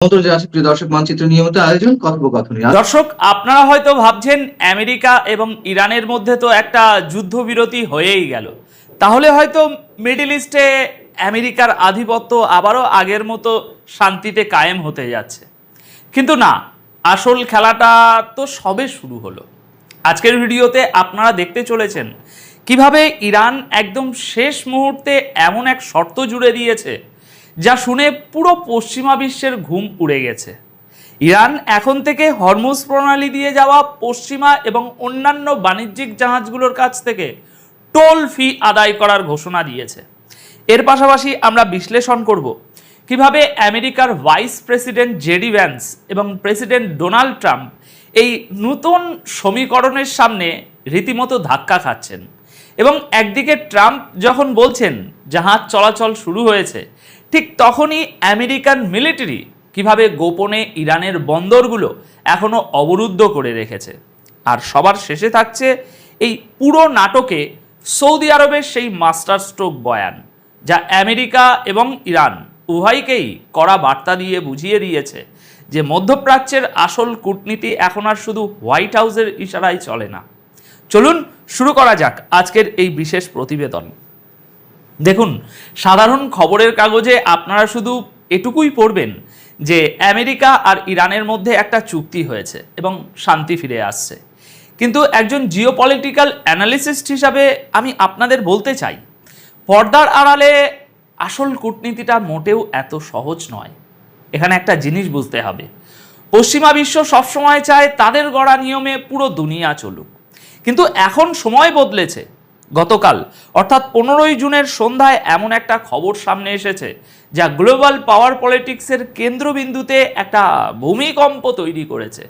প্রিয় দর্শক মানচিত্র নিয়মিত আয়োজন কথোপকথনে। দর্শক, আপনারা হয়তো ভাবছেন আমেরিকা এবং ইরানের মধ্যে তো একটা যুদ্ধবিরতি হয়েই গেল, তাহলে হয়তো মিডল ইস্টে আমেরিকার আধিপত্য আবারও আগের মতো শান্তিতে কায়েম হতে যাচ্ছে। কিন্তু না, আসল খেলাটা তো সবে শুরু হলো। আজকের ভিডিওতে আপনারা দেখতে চলেছেন কিভাবে ইরান একদম শেষ মুহূর্তে এমন এক শর্ত জুড়ে দিয়েছে যা শুনে পুরো পশ্চিমা বিশ্বের ঘুম উড়ে গেছে। ইরান এখন থেকে হরমুজ প্রণালী দিয়ে যাওয়া পশ্চিমা এবং অন্যান্য বাণিজ্যিক জাহাজগুলোর কাছ থেকে টোল ফি আদায় করার ঘোষণা দিয়েছে। এর পাশাপাশি আমরা বিশ্লেষণ করব কিভাবে আমেরিকার ভাইস প্রেসিডেন্ট জেডি ভ্যান্স এবং প্রেসিডেন্ট ডোনাল্ড ট্রাম্প এই নতুন সমীকরণের সামনে রীতিমতো ধাক্কা খাচ্ছেন, এবং একদিকে ট্রাম্প যখন বলছেন জাহাজ চলাচল শুরু হয়েছে, ঠিক তখনই আমেরিকান মিলিটারি কিভাবে গোপনে ইরানের বন্দরগুলো এখনো অবরুদ্ধ করে রেখেছে। আর সবার শেষে থাকছে এই পুরো নাটকে সৌদি আরবের সেই মাস্টার স্ট্রোক বয়ান, যা আমেরিকা এবং ইরান উভয়কেই কড়া বার্তা দিয়ে বুঝিয়ে দিয়েছে যে মধ্যপ্রাচ্যের আসল কূটনীতি এখন আর শুধু হোয়াইট হাউসের ইশারায় চলে না। চলুন শুরু করা যাক আজকের এই বিশেষ প্রতিবেদন। দেখুন, সাধারণ খবরের কাগজে আপনারা শুধু এটুকুই পড়বেন যে আমেরিকা আর ইরানের মধ্যে একটা চুক্তি হয়েছে এবং শান্তি ফিরে আসছে। কিন্তু একজন জিওপলিটিক্যাল অ্যানালিস্ট হিসাবে আমি আপনাদের বলতে চাই, পর্দার আড়ালে আসল কূটনীতিটা মোটেও এত সহজ নয়। এখানে একটা জিনিস বুঝতে হবে, পশ্চিমা বিশ্ব সবসময় চায় তাদের গড়া নিয়মে পুরো দুনিয়া চলুক, কিন্তু এখন সময় বদলেছে। গতকাল অর্থাৎ 15ই জুনের সন্ধ্যায় এমন একটা খবর সামনে এসেছে যা গ্লোবাল পাওয়ার পলিটিক্সের কেন্দ্রবিন্দুতে একটা ভূমিকম্প তৈরি করেছে।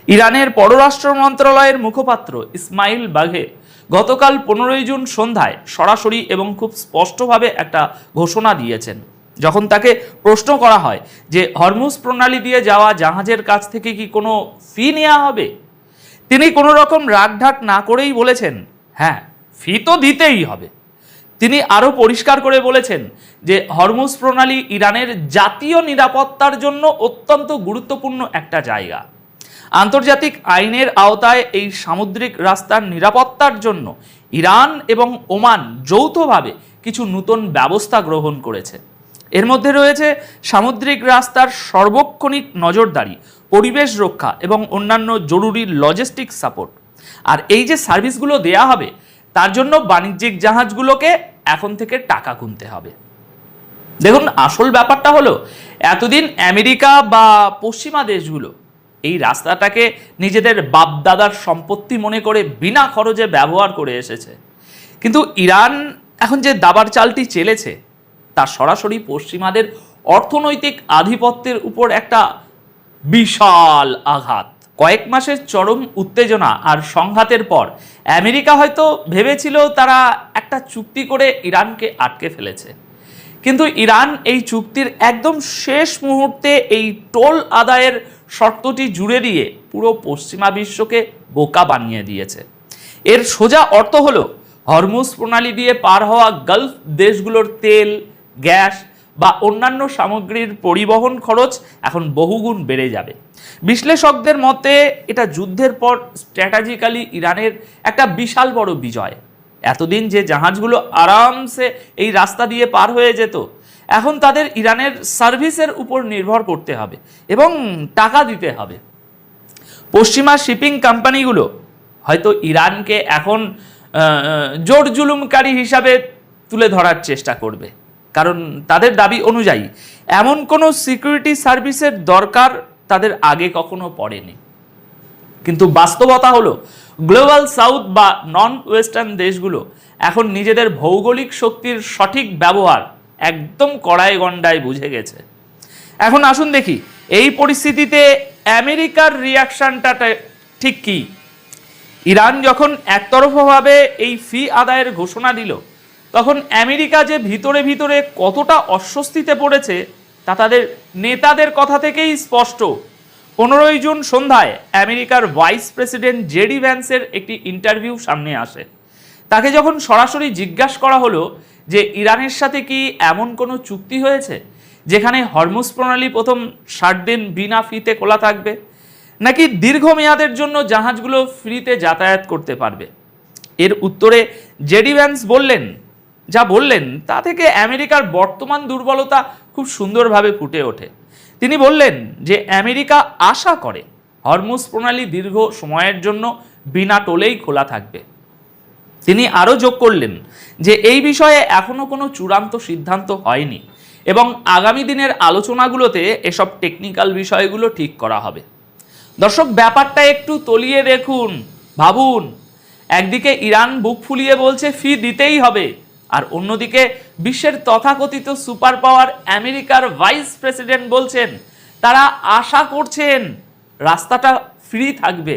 ইরানের পররাষ্ট্র মন্ত্রণালয়ের মুখপাত্র ইসমাইল বাঘে গতকাল 15ই জুন সন্ধ্যায় সরাসরি এবং খুব স্পষ্টভাবে একটা ঘোষণা দিয়েছেন। যখন তাকে প্রশ্ন করা হয় যে হরমুজ প্রণালী দিয়ে যাওয়া জাহাজের কাছ থেকে কি কোনো ফি নেওয়া হবে, তিনি কোনো রকম রাগঢাক না করেই বলেছেন, হ্যাঁ, ফি তো দিতেই হবে। তিনি আরও পরিষ্কার করে বলেছেন যে হরমুজ প্রণালী ইরানের জাতীয় নিরাপত্তার জন্য অত্যন্ত গুরুত্বপূর্ণ একটা জায়গা। আন্তর্জাতিক আইনের আওতায় এই সামুদ্রিক রাস্তার নিরাপত্তার জন্য ইরান এবং ওমান যৌথভাবে কিছু নতুন ব্যবস্থা গ্রহণ করেছে। এর মধ্যে রয়েছে সামুদ্রিক রাস্তার সার্বক্ষণিক নজরদারি, পরিবেশ রক্ষা এবং অন্যান্য জরুরি লজিস্টিক সাপোর্ট। আর এই যে সার্ভিসগুলো দেয়া হবে তার জন্য বাণিজ্যিক জাহাজগুলোকে এখন থেকে টাকা গুনতে হবে। দেখুন, আসল ব্যাপারটা হলো, এতদিন আমেরিকা বা পশ্চিমা দেশগুলো এই রাস্তাটাকে নিজেদের বাপদাদার সম্পত্তি মনে করে বিনা খরচে ব্যবহার করে এসেছে। কিন্তু ইরান এখন যে দাবার চালটি চেলেছে তা সরাসরি পশ্চিমাদের অর্থনৈতিক আধিপত্যের উপর একটা বিশাল আঘাত। কয়েক মাসের চরম উত্তেজনা আর সংঘাতের পর আমেরিকা হয়তো ভেবেছিল তারা একটা চুক্তি করে ইরানকে আটকে ফেলেছে, কিন্তু ইরান এই চুক্তির একদম শেষ মুহূর্তে এই টোল আদায়ের শর্তটি জুড়ে দিয়ে পুরো পশ্চিমা বিশ্বকে বোকা বানিয়ে দিয়েছে। এর সোজা অর্থ হলো, হরমুজ প্রণালী দিয়ে পার হওয়া গালফ দেশগুলোর তেল, গ্যাস বা অন্যান্য সামগ্রীর পরিবহন খরচ এখন বহুগুণ বেড়ে যাবে। বিশ্লেষকদের মতে এটা যুদ্ধের পর স্ট্র্যাটেজিক্যালি ইরানের একটা বিশাল বড় বিজয়। এতদিন যে জাহাজগুলো আরামসে এই রাস্তা দিয়ে পার হয়ে যেত, এখন তাদের ইরানের সার্ভিসের উপর নির্ভর করতে হবে এবং টাকা দিতে হবে। পশ্চিমা শিপিং কোম্পানিগুলো হয়তো ইরানকে এখন জোর জুলুমকারী হিসাবে তুলে ধরার চেষ্টা করবে, কারণ তাদের দাবি অনুযায়ী এমন কোনো সিকিউরিটি সার্ভিসের দরকার তাদের আগে কখনো পড়েনি। কিন্তু বাস্তবতা হলো, গ্লোবাল সাউথ বা নন ওয়েস্টার্ন দেশগুলো এখন নিজেদের ভৌগোলিক শক্তির সঠিক ব্যবহার একদম কড়ায় গন্ডায় বুঝে গেছে। এখন আসুন দেখি এই পরিস্থিতিতে আমেরিকার রিয়াকশনটা ঠিক কি। ইরান যখন একতরফাভাবে এই ফি আদায়ের ঘোষণা দিল, তখন আমেরিকা যে ভিতরে ভিতরে কতটা অস্বস্তিতে পড়েছে তা তাদের নেতাদের কথা থেকেই স্পষ্ট। 15ই জুন সন্ধ্যায় আমেরিকার ভাইস প্রেসিডেন্ট জেডি ভ্যান্সের একটি ইন্টারভিউ সামনে আসে। তাকে যখন সরাসরি জিজ্ঞাসা করা হলো যে ইরানের সাথে কি এমন কোনো চুক্তি হয়েছে যেখানে হরমুজ প্রণালী প্রথম 60 দিন বিনা ফিতে খোলা থাকবে, নাকি দীর্ঘমেয়াদের জন্য জাহাজগুলো ফ্রিতে যাতায়াত করতে পারবে? এর উত্তরে জেডি ভ্যান্স বললেন তা থেকে আমেরিকার বর্তমান দুর্বলতা খুব সুন্দরভাবে ফুটে ওঠে। তিনি বললেন যে আমেরিকা আশা করে হরমুজ প্রণালী দীর্ঘ সময়ের জন্য বিনা টোলেই খোলা থাকবে। তিনি আরও যোগ করলেন যে এই বিষয়ে এখনো কোনো চূড়ান্ত সিদ্ধান্ত হয়নি এবং আগামী দিনের আলোচনাগুলোতে এসব টেকনিক্যাল বিষয়গুলো ঠিক করা হবে। দর্শক, ব্যাপারটা একটু তলিয়ে দেখুন, ভাবুন। একদিকে ইরান বুক ফুলিয়ে বলছে ফি দিতেই হবে, আর অন্যদিকে বিশ্বের তথাকথিত সুপার পাওয়ার আমেরিকার ভাইস প্রেসিডেন্ট বলছেন তারা আশা করছেন রাস্তাটা ফ্রি থাকবে।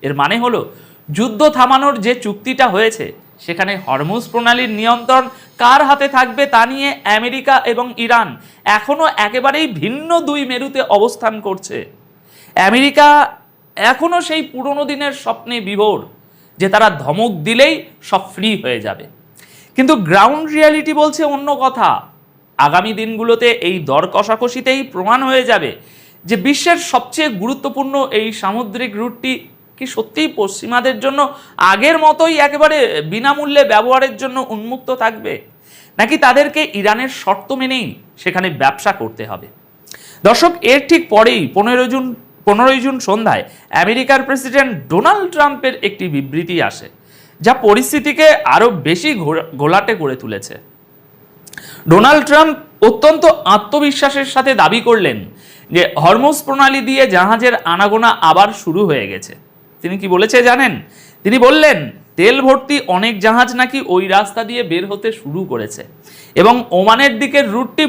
এর মানে হলো যুদ্ধ থামানোর যে চুক্তিটা হয়েছে সেখানে হরমুজ প্রণালীর নিয়ন্ত্রণ কার হাতে থাকবে তা নিয়ে আমেরিকা এবং ইরান এখনো একেবারেই ভিন্ন দুই মেরুতে অবস্থান করছে। আমেরিকা এখনো সেই পুরনো দিনের স্বপ্নে বিভোর যে তারা ধমক দিলেই সব ফ্রি হয়ে যাবে, কিন্তু গ্রাউন্ড রিয়ালিটি বলছে অন্য কথা। আগামী দিনগুলোতে এই দর কষাকষিতেই প্রমাণ হয়ে যাবে যে বিশ্বের সবচেয়ে গুরুত্বপূর্ণ এই সামুদ্রিক রুটটি কি সত্যিই পশ্চিমাদের জন্য আগের মতোই একেবারে বিনামূল্যে ব্যবহারের জন্য উন্মুক্ত থাকবে, নাকি তাদেরকে ইরানের শর্ত মেনেই সেখানে ব্যবসা করতে হবে। দর্শক, এর ঠিক পরেই 15 জুন সন্ধ্যায় আমেরিকার প্রেসিডেন্ট ডোনাল্ড ট্রাম্পের একটি বিবৃতি আসে যা পরিস্থিতিকে আরো বেশি ঘোলাটে করে তুলেছে। ডোনাল্ড ট্রাম্প অত্যন্ত আত্মবিশ্বাসের সাথে দাবি করলেন যে হরমুজ প্রণালী দিয়ে জাহাজের আনাগোনা আবার শুরু হয়ে গেছে। তিনি কি বলেছে জানেন? তিনি বললেন তেল ভর্তি অনেক জাহাজ নাকি ওই রাস্তা দিয়ে বের হতে শুরু করেছে এবং ওমানের দিকের রুটটি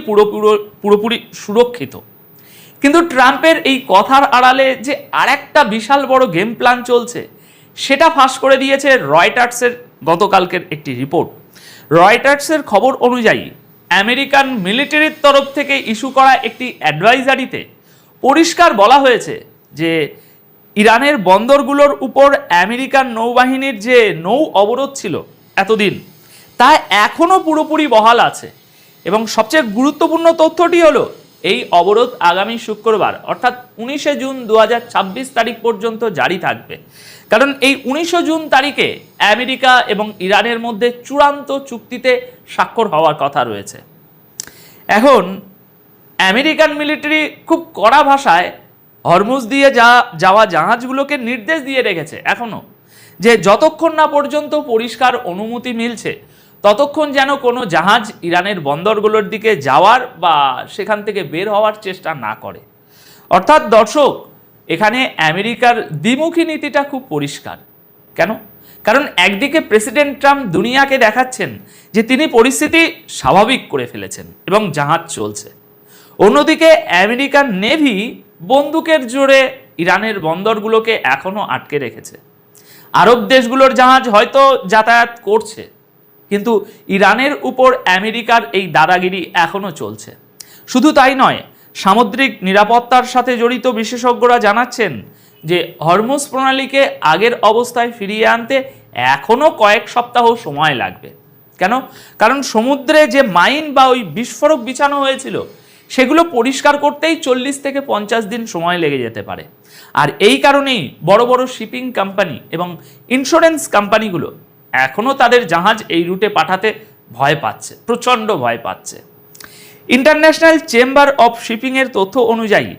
পুরোপুরি সুরক্ষিত। কিন্তু ট্রাম্পের এই কথার আড়ালে যে আরেকটা বিশাল বড় গেম প্ল্যান চলছে সেটা ফাঁস করে দিয়েছে রয়টার্সের গতকালকের একটি রিপোর্ট। রয়টার্সের খবর অনুযায়ী আমেরিকান মিলিটারির তরফ থেকে ইস্যু করা একটি অ্যাডভাইজারিতে পরিষ্কার বলা হয়েছে যে ইরানের বন্দরগুলোর উপর আমেরিকান নৌবাহিনীর যে নৌ অবরোধ ছিল এতদিন তা এখনো পুরোপুরি বহাল আছে এবং সবচেয়ে গুরুত্বপূর্ণ তথ্যটি হলো এই অবরোধ আগামী শুক্রবার অর্থাৎ 19 জুন 2026 তারিখ পর্যন্ত জারি থাকবে, কারণ এই 19 জুন তারিখে আমেরিকা এবং ইরানের মধ্যে চূড়ান্ত চুক্তিতে স্বাক্ষর হওয়ার কথা রয়েছে। এখন আমেরিকান মিলিটারি খুব কড়া ভাষায় হরমুজ দিয়ে যাওয়া জাহাজগুলোকে নির্দেশ দিয়ে রেখেছে এখনো যে যতক্ষণ না পর্যন্ত পরিষ্কার অনুমতি মিলছে ততক্ষণ যেন কোনো জাহাজ ইরানের বন্দরগুলোর দিকে যাওয়ার বা সেখান থেকে বের হওয়ার চেষ্টা না করে। অর্থাৎ দর্শক, এখানে আমেরিকার দ্বিমুখী নীতিটা খুব পরিষ্কার। কেন? কারণ একদিকে প্রেসিডেন্ট ট্রাম্প দুনিয়াকে দেখাচ্ছেন যে তিনি পরিস্থিতি স্বাভাবিক করে ফেলেছেন এবং জাহাজ চলছে, অন্যদিকে আমেরিকান নেভি বন্দুকের জোরে ইরানের বন্দরগুলোকে এখনো আটকে রেখেছে। আরব দেশগুলোর জাহাজ হয়তো যাতায়াত করছে, কিন্তু ইরানের উপর আমেরিকার এই দাদাগিরি এখনো চলছে। শুধু তাই নয়, সামুদ্রিক নিরাপত্তার সাথে জড়িত বিশেষজ্ঞরা জানাচ্ছেন যে হরমুজ প্রণালীকে আগের অবস্থায় ফিরিয়ে আনতে এখনো কয়েক সপ্তাহ সময় লাগবে। কেন? কারণ সমুদ্রে যে মাইন বা ওই বিস্ফোরক বিছানো হয়েছিল সেগুলো পরিষ্কার করতেই 40 থেকে 50 দিন সময় লেগে যেতে পারে। আর এই কারণেই বড় বড় শিপিং কোম্পানি এবং ইন্স্যুরেন্স কোম্পানিগুলো এখনো তাদের জাহাজ এই রুটে পাঠাতে ভয় পাচ্ছে, প্রচণ্ড ভয় পাচ্ছে। ইন্টারন্যাশনাল চেম্বার অফ শিপিং এর তথ্য অনুযায়ী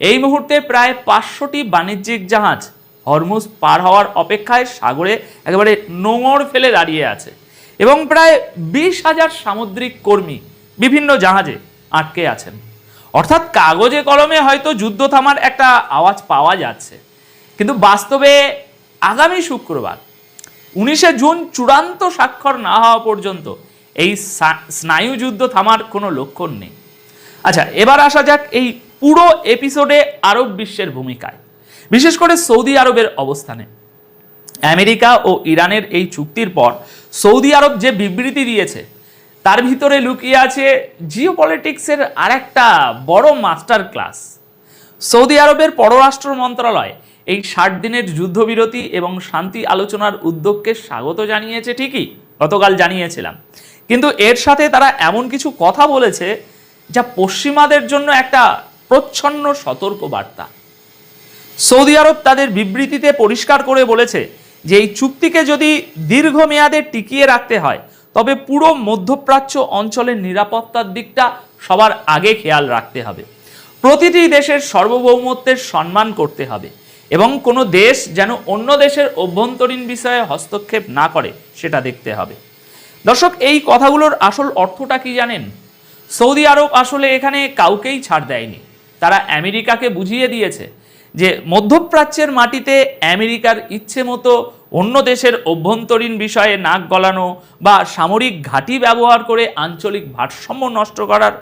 এই মুহূর্তে প্রায় 500টি বাণিজ্যিক জাহাজ হরমুজ পার হওয়ার অপেক্ষায় সাগরে একেবারে নোঙর ফেলে দাঁড়িয়ে আছে এবং প্রায় 20,000 সামুদ্রিক কর্মী বিভিন্ন জাহাজে আটকে আছেন। অর্থাৎ কাগজে কলমে হয়তো যুদ্ধ থামার একটা আওয়াজ পাওয়া যাচ্ছে, কিন্তু বাস্তবে আগামী শুক্রবার 19 জুন চূড়ান্ত স্বাক্ষর না হওয়া পর্যন্ত এই স্নায়ু যুদ্ধ থামার কোনো লক্ষণ নেই। আচ্ছা, এবার আসা যাক এই পুরো এপিসোডে আরব বিশ্বের ভূমিকায়, বিশেষ করে সৌদি আরবের অবস্থানে। আমেরিকা ও ইরানের এই চুক্তির পর সৌদি আরব যে বিবৃতি দিয়েছে তার ভিতরে লুকিয়ে আছে জিওপলিটিক্সের আরেকটা বড় মাস্টার ক্লাস। সৌদি আরবের পররাষ্ট্র মন্ত্রণালয় এই 60 দিনের যুদ্ধবিরতি এবং শান্তি আলোচনার উদ্যোগকে স্বাগত জানিয়েছে, ঠিকই গতকাল জানিয়েছিলাম, কিন্তু এর সাথে তারা এমন কিছু কথা বলেছে যা পশ্চিমাদের জন্য একটা প্রচ্ছন্ন সতর্ক বার্তা। সৌদি আরব তাদের বিবৃতিতে পরিষ্কার করে বলেছে যে এই চুক্তিকে যদি দীর্ঘমেয়াদে টিকিয়ে রাখতে হয় তবে পুরো মধ্যপ্রাচ্য অঞ্চলের নিরাপত্তার দিকটা সবার আগে খেয়াল রাখতে হবে। প্রতিটি দেশের সার্বভৌমত্বের সম্মান করতে হবে এবং কোনো দেশ যেন অন্য দেশের অভ্যন্তরীণ বিষয়ে হস্তক্ষেপ না করে সেটা দেখতে হবে। দর্শক, এই কথাগুলোর আসল অর্থটা কি জানেন? সৌদি আরব আসলে এখানে কাউকেই ছাড় দেয়নি। তারা আমেরিকাকে বুঝিয়ে দিয়েছে যে মধ্যপ্রাচ্যের মাটিতে আমেরিকার ইচ্ছে মতো অন্য দেশের অভ্যন্তরীণ বিষয়ে নাক গলানো বা সামরিক ঘাঁটি ব্যবহার করে আঞ্চলিক ভারসাম্য নষ্ট করার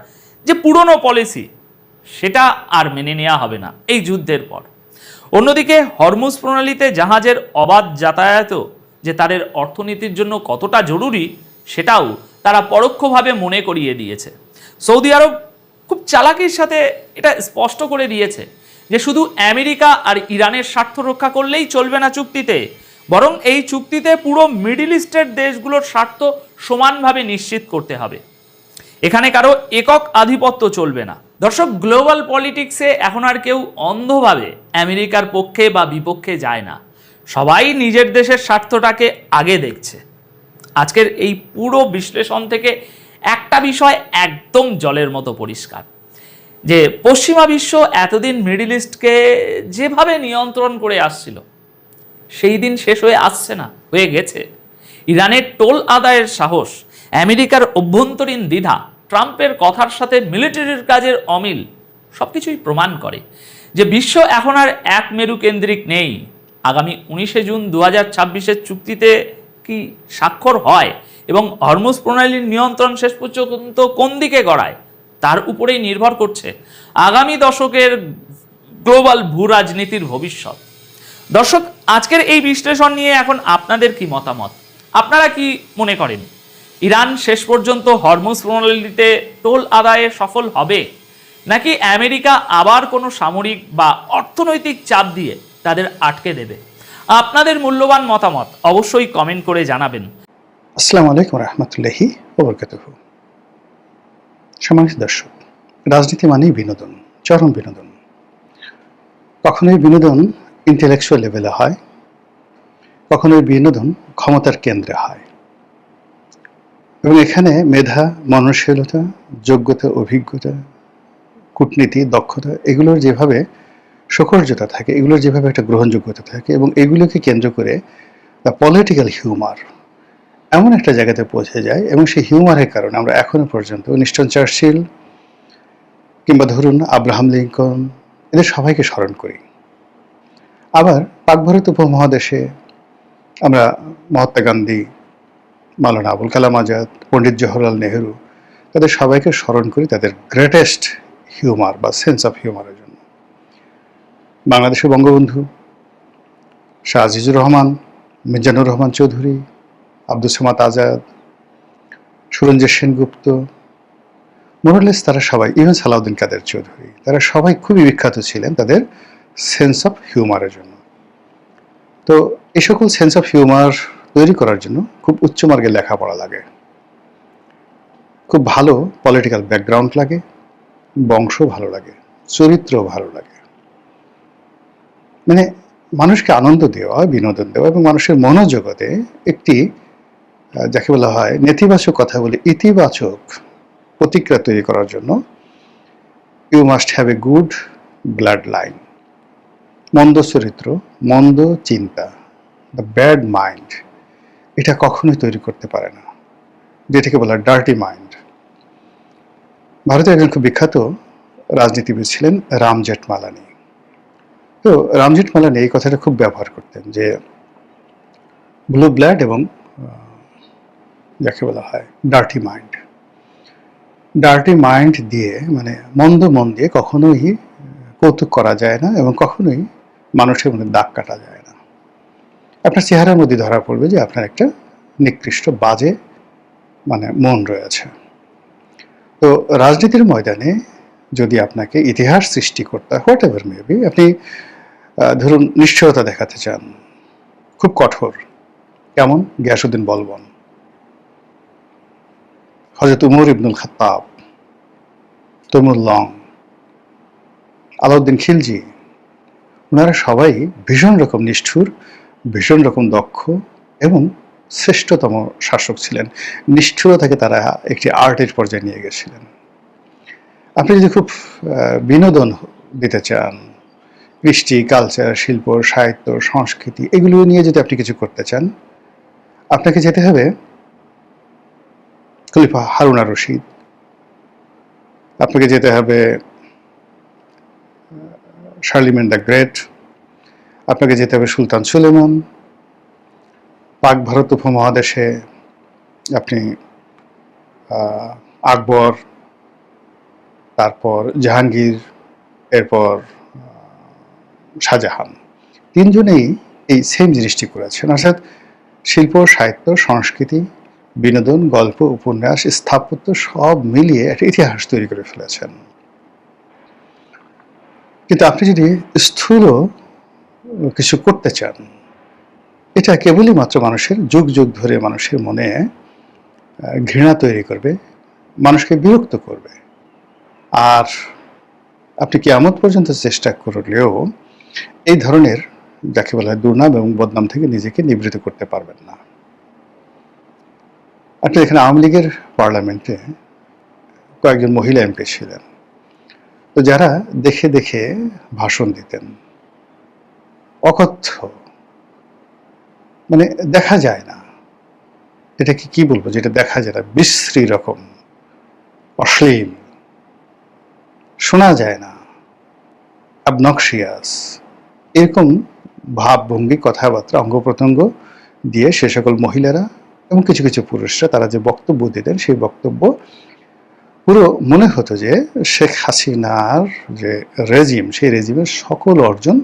যে পুরনো পলিসি, সেটা আর মেনে নেওয়া হবে না এই যুদ্ধের পর। অন্যদিকে হরমুজ প্রণালীতে জাহাজের অবাধ যাতায়াত যে তাদের অর্থনীতির জন্য কতটা জরুরি সেটাও তারা পরোক্ষভাবে মনে করিয়ে দিয়েছে। সৌদি আরব খুব চালাকির সাথে এটা স্পষ্ট করে দিয়েছে যে শুধু আমেরিকা আর ইরানের স্বার্থ রক্ষা করলেই চলবে না চুক্তিতে, বরং এই চুক্তিতে পুরো মিডল ইস্টের দেশগুলোর স্বার্থ সমানভাবে নিশ্চিত করতে হবে। এখানে কারো একক আধিপত্য চলবে না। দর্শক, গ্লোবাল পলিটিক্সে এখন আর কেউ অন্ধভাবে আমেরিকার পক্ষে বা বিপক্ষে যায় না। সবাই নিজের দেশের স্বার্থটাকে আগে দেখছে। আজকের এই পুরো বিশ্লেষণ থেকে একটা বিষয় একদম জলের মতো পরিষ্কার, যে পশ্চিমা বিশ্ব এতদিন মিডল ইস্টকে যেভাবে নিয়ন্ত্রণ করে আসছিল সেই দিন শেষ হয়ে আসছে না, হয়ে গেছে। ইরানের টোল আদায়ের সাহস, আমেরিকার অভ্যন্তরীণ দ্বিধা, ট্রাম্পের কথার সাথে মিলিটারির কাজের অমিল সবকিছুই প্রমাণ করে যে বিশ্ব এখন আর এক মেরু কেন্দ্রিক নেই। আগামী 19শে জুন 2026-এর চুক্তিতে কি স্বাক্ষর হয় এবং হরমুজ প্রণালীর নিয়ন্ত্রণ শেষ পর্যন্ত কোন দিকে গড়ায় তার উপরেই নির্ভর করছে আগামী দশকের গ্লোবাল ভূ রাজনীতির ভবিষ্যৎ। দর্শক, আজকের এই বিশ্লেষণ নিয়ে এখন আপনাদের কি মতামত? আপনারা কি মনে করেন ইরান শেষ পর্যন্ত হরমুজ প্রণালীতে টোল আদায়ে সফল হবে, নাকি আমেরিকা আবার কোনো সামরিক বা অর্থনৈতিক চাপ দিয়ে তাদের আটকে দেবে? আপনাদের মূল্যবান মতামত অবশ্যই কমেন্ট করে জানাবেন। আসসালামু আলাইকুম রহমতুল্লাহি ওয়া বারাকাতুহু। সম্মানিত দর্শক, রাজনীতি মানেই বিনোদন, চরম বিনোদন। কখনোই বিনোদন ইন্টেলেকচুয়াল লেভেলে হয়, কখনোই বিনোদন ক্ষমতার কেন্দ্রে হয়, এবং এখানে মেধা, মননশীলতা, যোগ্যতা, অভিজ্ঞতা, কূটনীতি, দক্ষতা, এগুলোর যেভাবে সকর্যতা থাকে, এগুলোর যেভাবে একটা গ্রহণযোগ্যতা থাকে, এবং এগুলোকে কেন্দ্র করে পলিটিক্যাল হিউমার এমন একটা জায়গাতে পৌঁছে যায়, এবং সেই হিউমারের কারণে আমরা এখনো পর্যন্ত উইনস্টন চার্চিল কিংবা ধরুন আব্রাহাম লিঙ্কন, এদের সবাইকে স্মরণ করি। আবার পাক ভারত উপমহাদেশে আমরা মহাত্মা গান্ধী, মাওলানা আবুল কালাম আজাদ, পণ্ডিত জওহরলাল নেহেরু, তাদের সবাইকে স্মরণ করি তাদের গ্রেটেস্ট হিউমার বা সেন্স অফ হিউমারের জন্য। বাংলাদেশের বঙ্গবন্ধু শাহ আজিজুর রহমান, মিজানুর রহমান চৌধুরী, আব্দুল সামাদ আজাদ, সুরঞ্জিত সেনগুপ্ত, মোরালেস, তারা সবাই, ইভেন সালাউদ্দিন কাদের চৌধুরী, তারা সবাই খুবই বিখ্যাত ছিলেন তাদের সেন্স অফ হিউমারের জন্য। তো এই সকল সেন্স অফ হিউমার তৈরি করার জন্য খুব উচ্চমার্গের লেখাপড়া লাগে, খুব ভালো পলিটিক্যাল ব্যাকগ্রাউন্ড লাগে, বংশ ভালো লাগে, চরিত্র ভালো লাগে, মানে মানুষকে আনন্দ দেওয়া, বিনোদন দেওয়া এবং মানুষের মনোজগতে একটি যাকে বলা হয় নেতিবাচক কথা বলে ইতিবাচক প্রতিক্রিয়া তৈরি করার জন্য you must have a good blood line. মন্দ চরিত্র, মন্দ চিন্তা, দ্য ব্যাড মাইন্ড, এটা কখনোই তৈরি করতে পারে না, যেটাকে বলা ডার্টি মাইন্ড। ভারতের একজন খুব বিখ্যাত রাজনীতিবিদ ছিলেন রাম জেঠমালানি। তো রাম জেঠমালানি এই কথাটা খুব ব্যবহার করতেন যে ব্লু ব্লাড এবং যাকে বলা হয় ডার্টি মাইন্ড। ডার্টি মাইন্ড দিয়ে মানে মন্দ মন দিয়ে কখনোই কৌতুক করা যায় না এবং কখনোই মানুষের মধ্যে দাগ কাটা যায় না। আপনার চেহারার মধ্যে ধরা পড়বে যে আপনার একটা নিকৃষ্ট বাজে মানে মন রয়েছে। তো রাজনীতির ময়দানে যদি আপনাকে ইতিহাস সৃষ্টি করতে হয়, হোয়াট এভার মেবি, আপনি ধরুন নিশ্চয়তা দেখাতে চান, খুব কঠোর, কেমন? গিয়াসউদ্দিন বলবন, হযরত উমর ইবনুল খাত্তাব, তৈমুর লং, আলাউদ্দিন খিলজি, ওনারা সবাই ভীষণ রকম নিষ্ঠুর, ভীষণ রকম দক্ষ এবং শ্রেষ্ঠতম শাসক ছিলেন। নিষ্ঠুরতাকে তারা একটি আর্টের পর্যায়ে নিয়ে গেছিলেন। আপনি যদি খুব বিনোদন দিতে চান, কৃষ্টি, কালচার, শিল্প, সাহিত্য, সংস্কৃতি এগুলো নিয়ে যদি আপনি কিছু করতে চান, আপনাকে যেতে হবে খলিফা হারুন আর রশিদ, আপনাকে যেতে হবে শার্লিমেন দ্য গ্রেট, আপনাকে যেতে হবে সুলতান সুলেমান, পাক ভারত উপমহাদেশে আপনি আকবর, তারপর জাহাঙ্গীর, এরপর শাহজাহান। তিনজনেই এই সেম জিনিসটি করেছেন, অর্থাৎ শিল্প, সাহিত্য, সংস্কৃতি, বিনোদন, গল্প, উপন্যাস, স্থাপত্য সব মিলিয়ে একটা ইতিহাস তৈরি করে ফেলেছেন। কিন্তু আপনি যদি স্থূল কিছু করতে চান, এটা কেবলই মাত্র মানুষের যুগ যুগ ধরে মানুষের মনে ঘৃণা তৈরি করবে, মানুষকে বিরক্ত করবে। আর আপনি কিয়ামত পর্যন্ত চেষ্টা করলেও এই ধরনের যাকে বলা হয় দুর্নাম এবং বদনাম থেকে নিজেকে নিবৃত করতে পারবেন না। আপনি এখানে আওয়ামী লীগের পার্লামেন্টে কয়েকজন মহিলা এমপি ছিলেন, তো যারা দেখে দেখে ভাষণ দিতেন, অকথ্য, মানে দেখা যায় না, এটাকে কি বলবো, যেটা দেখা যায় না, বিশ্রী রকম, অশ্লীল, শোনা যায় না, অবনক্সিয়াস, এরকম ভাবভঙ্গি, কথাবার্তা, অঙ্গ প্রত্যঙ্গ দিয়ে সে সকল মহিলারা এবং কিছু কিছু পুরুষরা তারা যে বক্তব্য দিতেন, সেই বক্তব্য পুরো মনে হতো যে শেখ হাসিনার যে রেজিম, সেই রেজিমের সকল অর্জন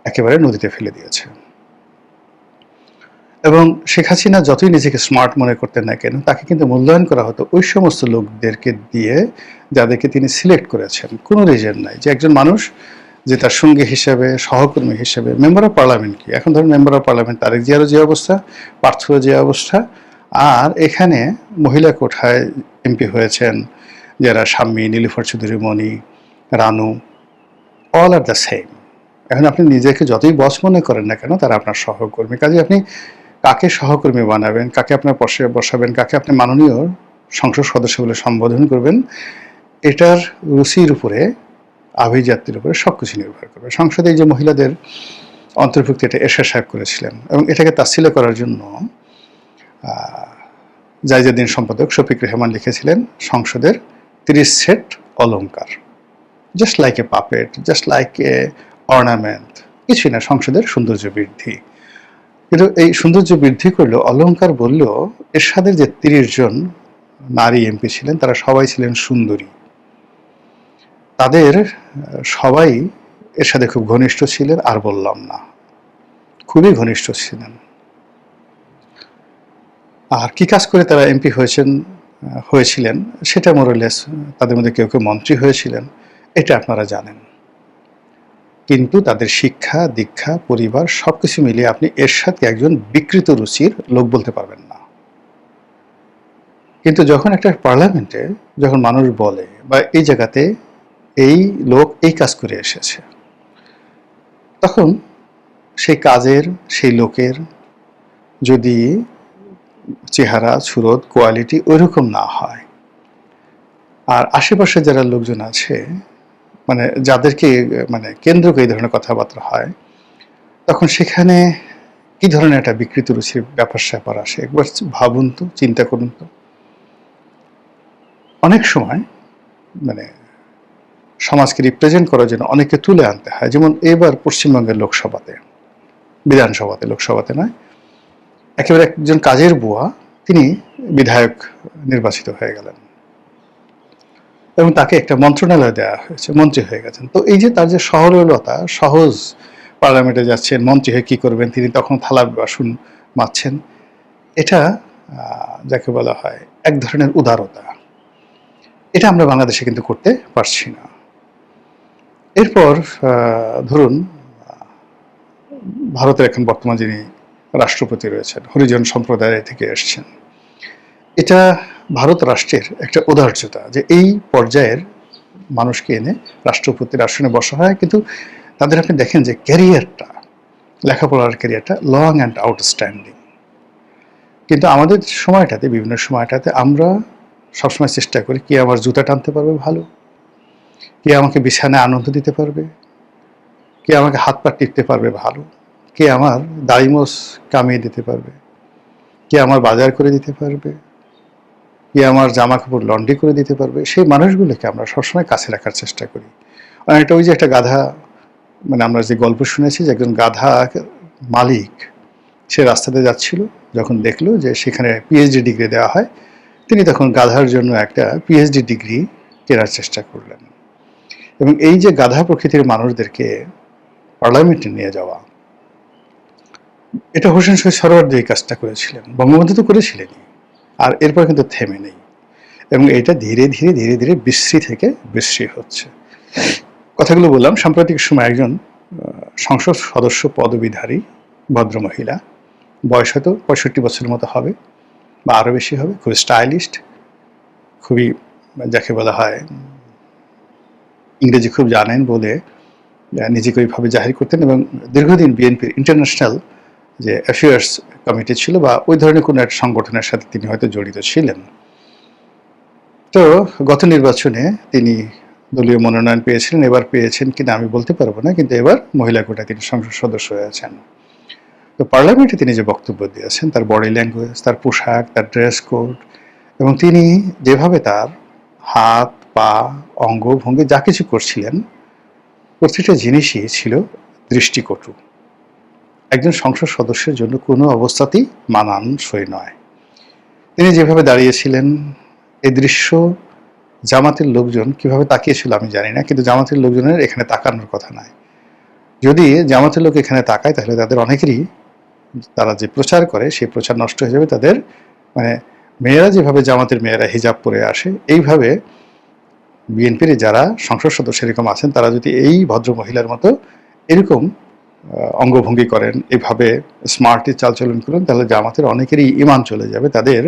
একেবারে নদীতে ফেলে দিয়েছে। এবং শেখ হাসিনা যতই নিজেকে স্মার্ট মনে করতেন না কেন, তাকে কিন্তু মূল্যায়ন করা হতো ওই সমস্ত লোকদেরকে দিয়ে যাদেরকে তিনি সিলেক্ট করেছেন। কোনো রিজন নাই যে একজন মানুষ যে তার সঙ্গী হিসেবে, সহকর্মী হিসেবে, মেম্বার অফ পার্লামেন্ট কি, এখন ধরুন মেম্বার অফ পার্লামেন্ট তারেক জিয়ারও যে অবস্থা, পার্থরও যে অবস্থা, আর এখানে মহিলা কোঠায় এমপি হয়েছেন যারা Shammi, Nilufar Chowdhury Moni, Ranu, all are the same. এখন আপনি নিজেকে যতই বস মনে করেন না কেন, তারা আপনার সহকর্মী। কাজে আপনি কাকে সহকর্মী বানাবেন, কাকে আপনার পাশে বসাবেন, কাকে আপনি মাননীয় সংসদ সদস্য বলে সম্বোধন করবেন, এটার রুচির উপরে, আভিজাত্যের উপরে সবকিছু নির্ভর করবে। সংসদে এই যে মহিলাদের অন্তর্ভুক্তি, এটা এরশাদ সাহেব করেছিলেন এবং এটাকে তাচ্ছিল্য করার জন্য জাইজুদ্দিন সম্পাদক শফিক রেহমান লিখেছিলেন সংসদের 30 সেট অলংকার, just like a puppet, just like a ornament, কিছুই না, সংসদের সৌন্দর্য বৃদ্ধি। কিন্তু এই সৌন্দর্য বৃদ্ধি করলেও, অলংকার বললেও, এরশাদের যে 30 জন নারী এমপি ছিলেন তারা সবাই ছিলেন সুন্দরী, তাদের সবাই এর সাথে খুব ঘনিষ্ঠ ছিলেন, আর বললাম না, খুবই ঘনিষ্ঠ ছিলেন। আর কি কাজ করে তারা এমপি হয়েছিলেন সেটা মোরলেস, তাদের মধ্যে কেউ কেউ মন্ত্রী হয়েছিলেন, এটা আপনারা জানেন। কিন্তু তাদের শিক্ষা, দীক্ষা, পরিবার সবকিছু মিলিয়ে আপনি এরশাদকে একজন বিকৃত রুচির লোক বলতে পারবেন না। কিন্তু যখন একটা পার্লামেন্টে যখন মানুষ বলে বা এই জায়গাতে এই লোক এই কাজ করে এসেছে, তখন সেই কাজের, সেই লোকের যদি চেহারা, সুরত, কোয়ালিটি ওইরকম না হয়, আর আশেপাশে যারা লোকজন আছে, মানে যাদেরকে মানে কেন্দ্র করে এই ধরনের কথাবার্তা হয়, তখন সেখানে কি ধরনের একটা বিকৃত রুচির ব্যাপার স্যাপার আসে। একবার ভাবুন তো, চিন্তা করুন তো। অনেক সময় মানে সমাজকে রিপ্রেজেন্ট করার জন্য অনেকে তুলে আনতে হয়। যেমন এবার পশ্চিমবঙ্গের লোকসভাতে, বিধানসভাতে, লোকসভাতে নয়, একেবারে একজন কাজের বুয়া তিনি বিধায়ক নির্বাচিত হয়ে গেলেন এবং তাকে একটা মন্ত্রণালয় দেওয়া হয়েছে, মন্ত্রী হয়ে গেছেন। তো এই যে তার যে সরলতা, সহজ, পার্লামেন্টে যাচ্ছেন, মন্ত্রী হয়ে কী করবেন, তিনি তখন থালা বাসন মাজছেন, এটা যাকে বলা হয় এক ধরনের উদারতা। এটা আমরা বাংলাদেশে কিন্তু করতে পারছি না। এরপর ধরুন ভারতের এখন বর্তমান যিনি রাষ্ট্রপতি রয়েছেন, হরিজন সম্প্রদায় থেকে এসছেন, এটা ভারত রাষ্ট্রের একটা উদার্যতা যে এই পর্যায়ের মানুষকে এনে রাষ্ট্রপতির আসনে বসা হয়, কিন্তু তাদের আপনি দেখেন যে ক্যারিয়ারটা, লেখাপড়ার ক্যারিয়ারটা লং অ্যান্ড আউটস্ট্যান্ডিং। কিন্তু আমাদের সময়টাতে, বিভিন্ন সময়টাতে আমরা সবসময় চেষ্টা করি কে আমার জুতা টানতে পারবে ভালো, কে আমাকে বিছানায় আনন্দ দিতে পারবে, কে আমাকে হাত পা টিপতে পারবে ভালো, কে আমার দাড়িমোষ কামিয়ে দিতে পারবে, কে আমার বাজার করে দিতে পারবে, কে আমার জামা কাপড় লন্ড্রি করে দিতে পারবে। সেই মানুষগুলোকে আমরা সবসময় কাছে রাখার চেষ্টা করি। অনেকটা ওই যে একটা গাধা, মানে আমরা যে গল্প শুনেছি যে একজন গাধা মালিক সে রাস্তাতে যাচ্ছিল, যখন দেখলো যে সেখানে পিএইচডি ডিগ্রি দেওয়া হয়, তিনি তখন গাধার জন্য একটা পিএইচডি ডিগ্রি কেনার চেষ্টা করলেন। এবং এই যে গাধা প্রকৃতির মানুষদেরকে পার্লামেন্টে নিয়ে যাওয়া, এটা হোসেন শহীদ সরওয়ার্দী এই কাজটা করেছিলেন, বঙ্গবন্ধু তো করেছিলেনই, আর এরপর কিন্তু থেমে নেই। এবং এটা ধীরে ধীরে ধীরে ধীরে বিশ্রী থেকে বিশ্রী হচ্ছে। কথাগুলো বললাম, সাম্প্রতিক সময় একজন সংসদ সদস্য পদবীধারী ভদ্রমহিলা, বয়স হয়তো 65 বছরের মতো হবে বা আরও বেশি হবে, খুব স্টাইলিস্ট, খুবই যাকে বলা হয় ইংরেজি খুব জানেন বলে নিজেকে ওইভাবে জাহির করতেন, এবং দীর্ঘদিন বিএনপির ইন্টারন্যাশনাল যে অ্যাফেয়ার্স কমিটি ছিল বা ওই ধরনের কোনো একটা সংগঠনের সাথে তিনি হয়তো জড়িত ছিলেন। তো গত নির্বাচনে তিনি দলীয় মনোনয়ন পেয়েছিলেন, এবার পেয়েছেন কিনা আমি বলতে পারবো না, কিন্তু এবার মহিলা কোটায় তিনি সংসদ সদস্য হয়েছেন। তো পার্লামেন্টে তিনি যে বক্তব্য দিয়েছেন, তার বডি ল্যাঙ্গুয়েজ, তার পোশাক, তার ড্রেস কোড, এবং তিনি যেভাবে তার হাত পা অঙ্গভঙ্গি যা কিছু করছিলেন, প্রতিটা জিনিসই ছিল দৃষ্টিকটু। একজন সংসদ সদস্যের জন্য কোনো অবস্থাতেই মানানসই নয়। তিনি যেভাবে দাঁড়িয়েছিলেন, এই দৃশ্য জামাতের লোকজন কিভাবে তাকিয়েছিল আমি জানি না, কিন্তু জামাতের লোকজনের এখানে তাকানোর কথা নয়। যদি জামাতের লোক এখানে তাকায় তাহলে তাদের অনেকেরই, তারা যে প্রচার করে সেই প্রচার নষ্ট হয়ে যাবে। তাদের মানে মেয়েরা যেভাবে জামাতের মেয়েরা হিজাব পরে আসে, এইভাবে বিএনপির যারা সংসদ সদস্য এরকম আছেন, তারা যদি এই ভদ্র মহিলার মতো এরকম অঙ্গভঙ্গি করেন, এভাবে স্মার্টলি চালচলন করেন, তাহলে জামাতের অনেকেরই ইমান চলে যাবে, তাদের